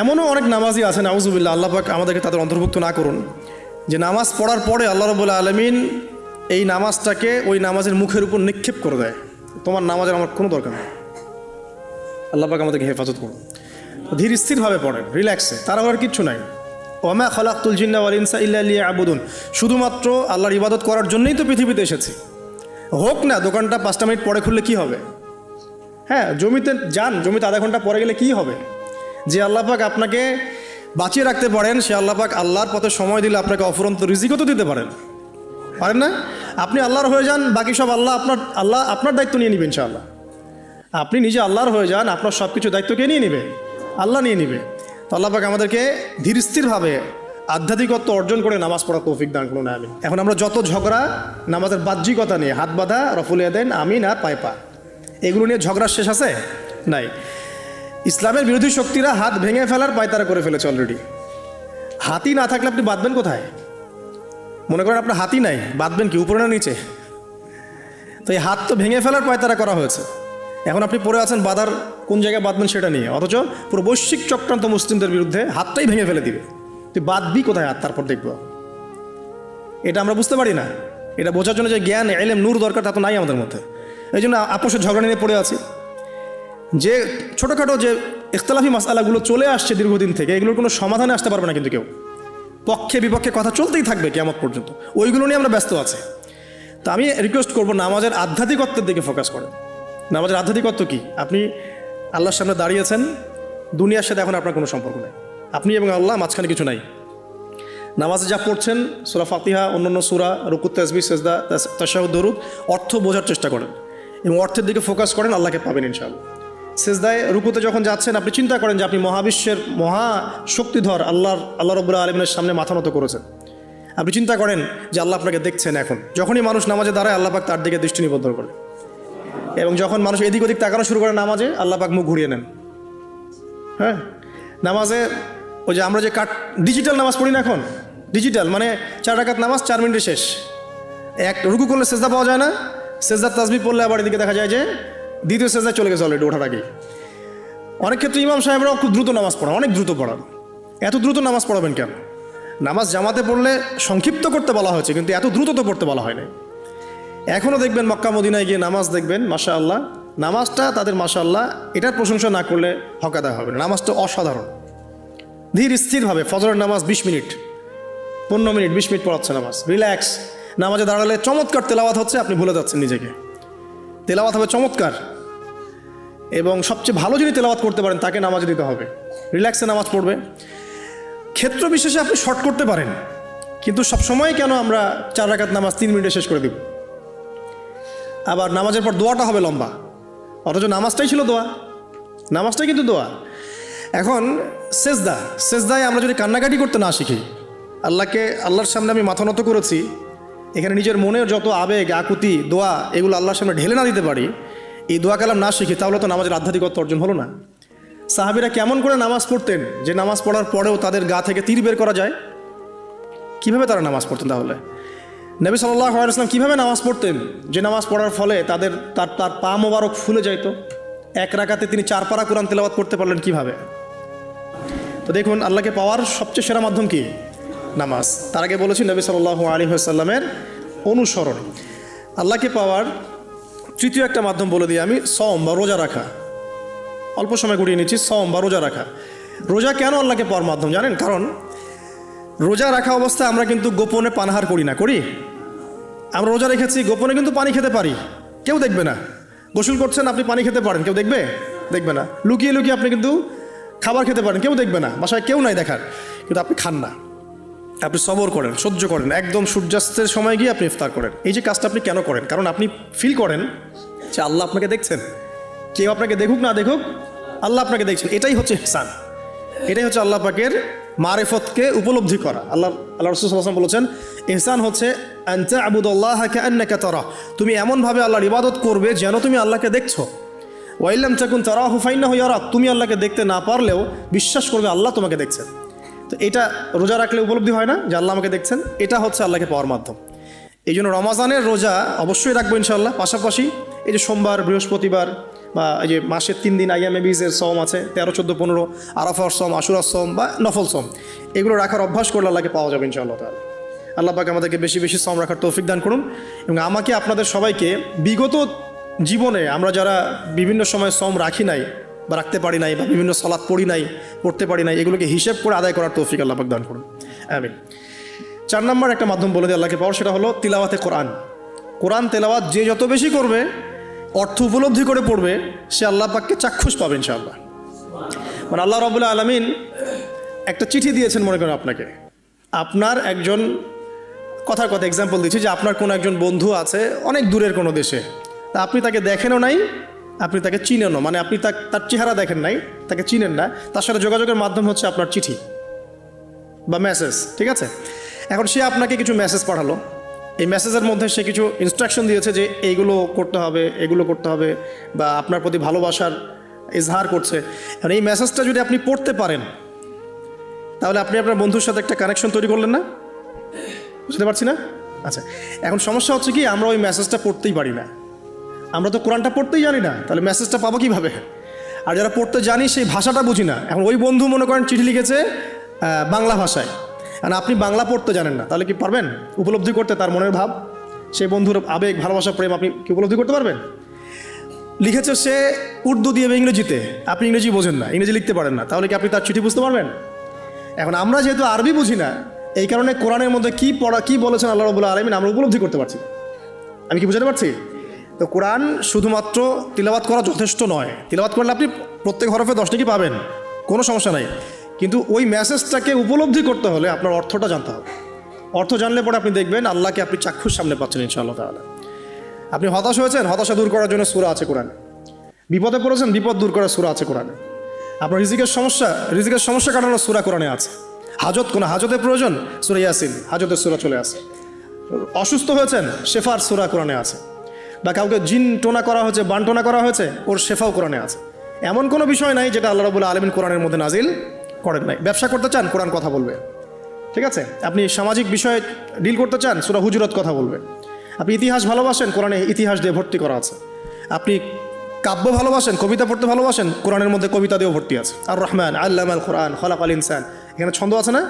এমনও অনেক নামাজি আছেন আউযুবিল্লাহ, আল্লাহ পাক আমাদেরকে তাদের অন্তর্ভুক্ত না করুন, যে নামাজ পড়ার পরে আল্লাহ রাব্বুল আলামিন এই নামাজটাকে ওই নামাজের মুখের উপর নিক্ষেপ করে দেয়, তোমার নামাজের আমার কোনো দরকার নেই। আল্লাহ পাক আমাদেরকে হেফাজত করুন। ধীর স্থিরভাবে পড়েন, রিল্যাক্সে, তারা আর কিচ্ছু নাই। ওমা খালাকতুল জিন্না ওয়াল ইনসা ইল্লা লিয়াবুদুন, শুধুমাত্র আল্লাহর ইবাদত করার জন্যই তো পৃথিবীতে এসেছি। হোক না দোকানটা 5টা মিনিট পরে খুললে কি হবে? হ্যাঁ, জমিতে যান, জমিতে আধা ঘন্টা পরে গেলে কি হবে? যে আল্লাহ পাক আপনাকে বাঁচিয়ে রাখতে পারেন, সে আল্লাহ পাক আল্লাহর পথে সময় দিলে আপনাকে অফুরন্ত রিজিকও তো দিতে পারেন না? আপনি আল্লাহর হয়ে যান, বাকি সব আল্লাহ আপনার দায়িত্ব নিয়ে নেবেন ইনশাআল্লাহ। আপনি নিজে আল্লাহর হয়ে যান, আপনার সব কিছু দায়িত্ব কে নিয়ে নেবে? আল্লাহ নিয়ে নেবে। তো আল্লাহ পাক আমাদেরকে ধীর স্থিরভাবে আধ্যাত্মিকত্ব অর্জন করে নামাজ পড়ার তৌফিক দান করুন, আমিন। এখন আমরা যত ঝগড়া নামাজের বাহ্যিকতা নিয়ে, হাত বাঁধা, রফুল ইয়াদাইন, আমিন আর পায়ে পা, এগুলো নিয়ে ঝগড়ার শেষ আছে? নাই। ইসলামের বিরোধী শক্তিরা হাত ভেঙে ফেলার পায়তারা করে ফেলেছে অলরেডি। হাতই না থাকলে আপনি বাঁধবেন কোথায়? মনে করেন আপনার হাতই নাই, বাঁধবেন কি উপরে না নিচে? তো এই হাত তো ভেঙে ফেলার পায়তারা করা হয়েছে। এখন আপনি পড়ে আছেন বাঁধার কোন জায়গায় বাঁধবেন সেটা নিয়ে, অথচ পুরো বৈশ্বিক চক্রান্ত মুসলিমদের বিরুদ্ধে হাতটাই ভেঙে ফেলে দিবে। তুই বাঁধবি কোথায় হাত? তারপর দেখবো। এটা আমরা বুঝতে পারি না। এটা বোঝার জন্য যে জ্ঞান, ইলম, নূর দরকার, তা তো নাই আমাদের মধ্যে। এই জন্য আপোষের ঝগড়া নিয়ে পড়ে আছি। যে ছোটোখাটো যে ইখতিলাফি মাসআলাগুলো চলে আসছে দীর্ঘদিন থেকে, এগুলোর কোনো সমাধানে আসতে পারবে না কিন্তু কেউ। পক্ষে বিপক্ষে কথা চলতেই থাকবে কিয়ামত পর্যন্ত, ওইগুলো নিয়ে আমরা ব্যস্ত আছি। তো আমি রিকোয়েস্ট করবো, নামাজের আধ্যাত্মিকত্বের দিকে ফোকাস করেন। নামাজের আধ্যাত্মিকত্ব কি? আপনি আল্লাহর সামনে দাঁড়িয়েছেন, দুনিয়ার সাথে এখন আপনার কোনো সম্পর্ক নেই, আপনি এবং আল্লাহ, মাঝখানে কিছু নাই। নামাজে যা পড়ছেন, সূরা ফাতিহা, অন্যান্য সূরা, রুকু, তাসবিহ, সিজদা, তাশাহুদ, দরুদ, অর্থ বোঝার চেষ্টা করেন এবং অর্থের দিকে ফোকাস করেন, আল্লাহকে পাবেন ইনশাআল্লাহ। সিজদায়, রুকুতে যখন যাচ্ছেন, আপনি চিন্তা করেন যে আপনি মহাবিশ্বের মহাশক্তিধর আল্লাহ রাব্বুল আলামিনের সামনে মাথা নত করেছেন। আপনি চিন্তা করেন যে আল্লাহ আপনাকে দেখছেন। এখন যখনই মানুষ নামাজে দাঁড়ায়, আল্লাহ পাক তার দিকে দৃষ্টি নিবদ্ধ করে, এবং যখন মানুষ এদিক ওদিক তাকানো শুরু করে নামাজে, আল্লাহ পাক মুখ ঘুরিয়ে নেন। হ্যাঁ, নামাজে ওই যে আমরা যে ডিজিটাল নামাজ পড়ি না, এখন ডিজিটাল মানে 4 রাকাত নামাজ 4 মিনিটে শেষ। এক রুকু করলে সেজদা পাওয়া যায় না, সেজদার তাসবিহ পড়লে আবার এদিকে দেখা যায় যে দ্বিতীয় সেজদায় চলে গেছে অলরেডি ওঠার আগেই। অনেক ক্ষেত্রে ইমাম সাহেবরাও খুব দ্রুত নামাজ পড়ান, অনেক দ্রুত পড়ান। এত দ্রুত নামাজ পড়াবেন কেন? নামাজ জামাতে পড়লে সংক্ষিপ্ত করতে বলা হয়েছে, কিন্তু এত দ্রুত তো পড়তে বলা হয় না। এখনও দেখবেন মক্কা মদিনায় গিয়ে নামাজ দেখবেন, মাশাআল্লাহ, নামাজটা তাদের মাশাআল্লাহ এটার প্রশংসা না করলে হক আদায় হবে না। নামাজটা অসাধারণ, ধীর স্থিরভাবে। ফজরের নামাজ 20 মিনিট, 15 মিনিট, 20 মিনিট পড়াচ্ছে নামাজ, রিল্যাক্স। নামাজে দাঁড়ালে চমৎকার তেলাওয়াত হচ্ছে, আপনি ভুলে যাচ্ছেন নিজেকে। তেলাওয়াত হবে চমৎকার, এবং সবচেয়ে ভালো যিনি তেলাওয়াত করতে পারেন তাকে নামাজে দিতে হবে। রিল্যাক্সে নামাজ পড়বে। ক্ষেত্র বিশেষে আপনি শর্ট করতে পারেন, কিন্তু সবসময় কেন আমরা 4 রাকাত নামাজ 3 মিনিটে শেষ করে দিব? আবার নামাজের পর দোয়াটা হবে লম্বা, অথচ নামাজটাই ছিল দোয়া, নামাজটাই কিন্তু দোয়া। এখন সেজদায় আমরা যদি কান্নাকাটি করতে না শিখি, আল্লাহর সামনে আমি মাথা নত করেছি, এখানে নিজের মনের যত আবেগ, আকুতি, দোয়া, এগুলো আল্লাহর সামনে ঢেলে না দিতে পারি, এই দোয়া কালাম না শিখি, তাহলে তো নামাজের আধ্যাত্মিকত্ব অর্জন হলো না। সাহাবীরা কেমন করে নামাজ পড়তেন যে নামাজ পড়ার পরেও তাদের গা থেকে তীর বের করা যায়? কিভাবে তারা নামাজ পড়তেন? তাহলে নবী সাল্লাল্লাহু আলাইহি ওয়াসাল্লাম কিভাবে নামাজ পড়তেন যে নামাজ পড়ার ফলে তার পা মোবারক ফুলে যাইত? 1 রাকাতে তিনি 4 পারা কোরআন তেলাওয়াত করতে পারলেন কিভাবে? তো দেখুন, আল্লাহকে পাওয়ার সবচেয়ে সেরা মাধ্যম কি? নামাজ। তার আগে বলেছি নবী সাল্লাল্লাহু আলাইহি ওয়াসাল্লামের অনুসরণ। আল্লাহকে পাওয়ার তৃতীয় একটা মাধ্যম বলে দিই আমি, সওম বা রোজা রাখা। অল্প সময় গুড়িয়ে নিচ্ছি, সওম বা রোজা রাখা। রোজা কেন আল্লাহকে পাওয়ার মাধ্যম জানেন? কারণ রোজা রাখা অবস্থায় আমরা কিন্তু গোপনে পানাহার করি না, করি? আমরা রোজা রেখেছি, গোপনে কিন্তু পানি খেতে পারি, কেউ দেখবে না। গোসল করছেন, আপনি পানি খেতে পারেন, কেউ দেখবে না। লুকিয়ে লুকিয়ে আপনি কিন্তু খাবার খেতে পারেন, কেউ দেখবে না, বাসায় কেউ নাই দেখার, কিন্তু আপনি খান না। আপনি সবর করেন, সহ্য করেন, একদম সূর্যাস্তের সময় গিয়ে আপনি ইফতার করেন। এই যে কাজটা আপনি কেন করেন? কারণ আপনি ফিল করেন যে আল্লাহ আপনাকে দেখছেন। কেউ আপনাকে দেখুক না দেখুক, আল্লাহ আপনাকে দেখছেন। এটাই হচ্ছে ইহসান, এটাই হচ্ছে আল্লাহ পাকের মারিফতকে উপলব্ধি করা। আল্লাহ রাসূল সাল্লাল্লাহু আলাইহি ওয়াসাল্লাম বলেছেন, ইহসান হচ্ছে আন তা'বুদাল্লাহা কাআন্নাকা তারা, তুমি এমনভাবে আল্লাহর ইবাদত করবে যেন তুমি আল্লাহকে দেখছো। ওয়া ইল্লাম তাকুন তারাহু ফাইন্নাহু ইয়ারাক, তুমি আল্লাহকে দেখতে না পারলেও বিশ্বাস করবে আল্লাহ তোমাকে দেখছেন। তো এটা রোজা রাখলে উপলব্ধি হয় না যে আল্লাহ আমাকে দেখছেন? এটা হচ্ছে আল্লাহকে পাওয়ার মাধ্যম। এই জন্য রমাজানের রোজা অবশ্যই রাখবো ইনশাআল্লাহ। পাশাপাশি এই যে সোমবার, বৃহস্পতিবার, বা এই যে মাসের 3 দিন আইয়ামে বীজের সম আছে, 13, 14, 15, আরাফার সম, আশুরার সম বা নফল সম, এগুলো রাখার অভ্যাস করলে আল্লাহকে পাওয়া যাবে ইনশাআল্লাহ তাআলা। আল্লাহ পাক আমাদেরকে বেশি বেশি সম রাখার তৌফিক দান করুন, এবং আমাকে আপনাদের সবাইকে বিগত জীবনে আমরা যারা বিভিন্ন সময় সম রাখি নাই বা রাখতে পারি নাই, বা বিভিন্ন সালাত পড়ি নাই, পড়তে পারি নাই, এগুলোকে হিসেব করে আদায় করার তৌফিক আল্লাহ পাক দান করুন, আমিন। 4 নম্বর একটা মাধ্যম বলে দিয়ে আল্লাহকে পাওয়ার, সেটা হলো তিলাওয়াতে কোরআন। কোরআন তেলাওয়াত যে যত বেশি করবে, অর্থ উপলব্ধি করে পড়বে, সে আল্লাহ পাককে চাক্ষুষ পাবে ইনশাআল্লাহ। মানে আল্লাহ রাব্বুল আলামিন একটা চিঠি দিয়েছেন, মনে করেন আপনাকে, আপনার একজন কথার কথা এক্সাম্পল দিচ্ছি, যে আপনার কোনো একজন বন্ধু আছে অনেক দূরের কোনো দেশে, তা আপনি তাকে দেখেনও নাই, আপনি তাকে চিনেনও, মানে আপনি তার চেহারা দেখেন নাই, তাকে চিনেন না, তার সাথে যোগাযোগের মাধ্যম হচ্ছে আপনার চিঠি বা মেসেজ, ঠিক আছে? এখন সে আপনাকে কিছু মেসেজ পাঠালো, এই মেসেজের মধ্যে সে কিছু ইনস্ট্রাকশন দিয়েছে যে এইগুলো করতে হবে, এগুলো করতে হবে, বা আপনার প্রতি ভালোবাসার ইজহার করছে। এখন এই মেসেজটা যদি আপনি পড়তে পারেন, তাহলে আপনি আপনার বন্ধুর সাথে একটা কানেকশন তৈরি করলেন না? বুঝতে পারছি না? আচ্ছা, এখন সমস্যা হচ্ছে কি, আমরা ওই মেসেজটা পড়তেই পারি না, আমরা তো কোরআনটা পড়তেই জানি না, তাহলে মেসেজটা পাবো কীভাবে? আর যারা পড়তে জানি সেই ভাষাটা বুঝি না। এখন ওই বন্ধু মনে করেন চিঠি লিখেছে বাংলা ভাষায়, আর আপনি বাংলা পড়তে জানেন না, তাহলে কি পারবেন উপলব্ধি করতে তার মনের ভাব, সেই বন্ধুর আবেগ, ভালোবাসা, প্রেম আপনি কি উপলব্ধি করতে পারবেন? লিখেছে সে উর্দু দিয়ে বা ইংরেজিতে, আপনি ইংরেজি বোঝেন না, ইংরেজি লিখতে পারেন না, তাহলে কি আপনি তার চিঠি বুঝতে পারবেন? এখন আমরা যেহেতু আরবি বুঝি না, এই কারণে কোরআনের মধ্যে কি বলেছেন আল্লাহ রাব্বুল আলামিন আমরা উপলব্ধি করতে পারছি না। আমি কি বুঝতে পারছি? তো কোরআন শুধুমাত্র তিলাওয়াত করা যথেষ্ট নয়। তিলাওয়াত করলে আপনি প্রত্যেক হরফে 10 নেকি পাবেন, কোনো সমস্যা নাই, কিন্তু ওই মেসেজটাকে উপলব্ধি করতে হলে আপনার অর্থটা জানতে হবে। অর্থ জানলে পরে আপনি দেখবেন আল্লাহকে আপনি চাক্ষুষ সামনে পাচ্ছেন ইনশাআল্লাহ তাআলা। আপনি হতাশ হয়েছেন, হতাশা দূর করার জন্য সূরা আছে কোরআনে। বিপদে পড়েছেন, বিপদ দূর করার সূরা আছে কোরআনে। আপনার রিজিকের সমস্যা কাটানোর সূরা কোরআনে আছে। কোনো হাজতের প্রয়োজন, সূরা ইয়াসিন, হাজতের সূরা চলে আসে। অসুস্থ হয়েছেন, শেফার সূরা কোরআনে আছে। বা কাউকে জিন টোনা করা হয়েছে, বানটোনা করা হয়েছে, ওর শেফাও কোরআনে আছে। এমন কোনো বিষয় নাই যেটা আল্লাহ রাব্বুল আলামিন কোরআনের মধ্যে নাজিল করেন নাই। ব্যবসা করতে চান, কোরআন কথা বলবে, ঠিক আছে? আপনি সামাজিক বিষয়ে ডিল করতে চান, সূরা হুজুরাত কথা বলবে। আপনি ইতিহাস ভালোবাসেন, কোরআনে ইতিহাস দিয়ে ভর্তি করা আছে। আপনি কাব্য ভালোবাসেন, কবিতা পড়তে ভালোবাসেন, কোরআনের মধ্যে কবিতা দিয়েও ভর্তি আছে। আর রহমান আল্লামাল কোরআন খলাকাল ইনসান, এখানে ছন্দ আছে না?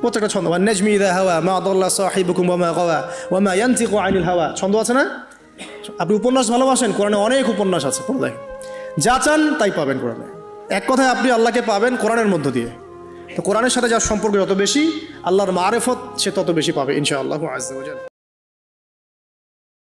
প্রত্যেকটা ছন্দ, ওয়ান নাজমি ইযা হাওয়া মা আদাল্লা সাহিবুকুম ওয়া মা গাওয়া ওয়া মা ইয়ানতিকু আনিল হাওয়া, ছন্দ আছে না? আপনি উপন্যাস ভালোবাসেন, কোরআনে অনেক উপন্যাস আছে, পড়ে দেখেন, যা চান তাই পাবেন কোরআনে। এক কথায় আপনি আল্লাহকে পাবেন কোরআনের মধ্য দিয়ে। তো কোরআনের সাথে যার সম্পর্ক যত বেশি, আল্লাহর মারেফত সে তত বেশি পাবে ইনশাআল্লাহু আযজা ওয়া জাল।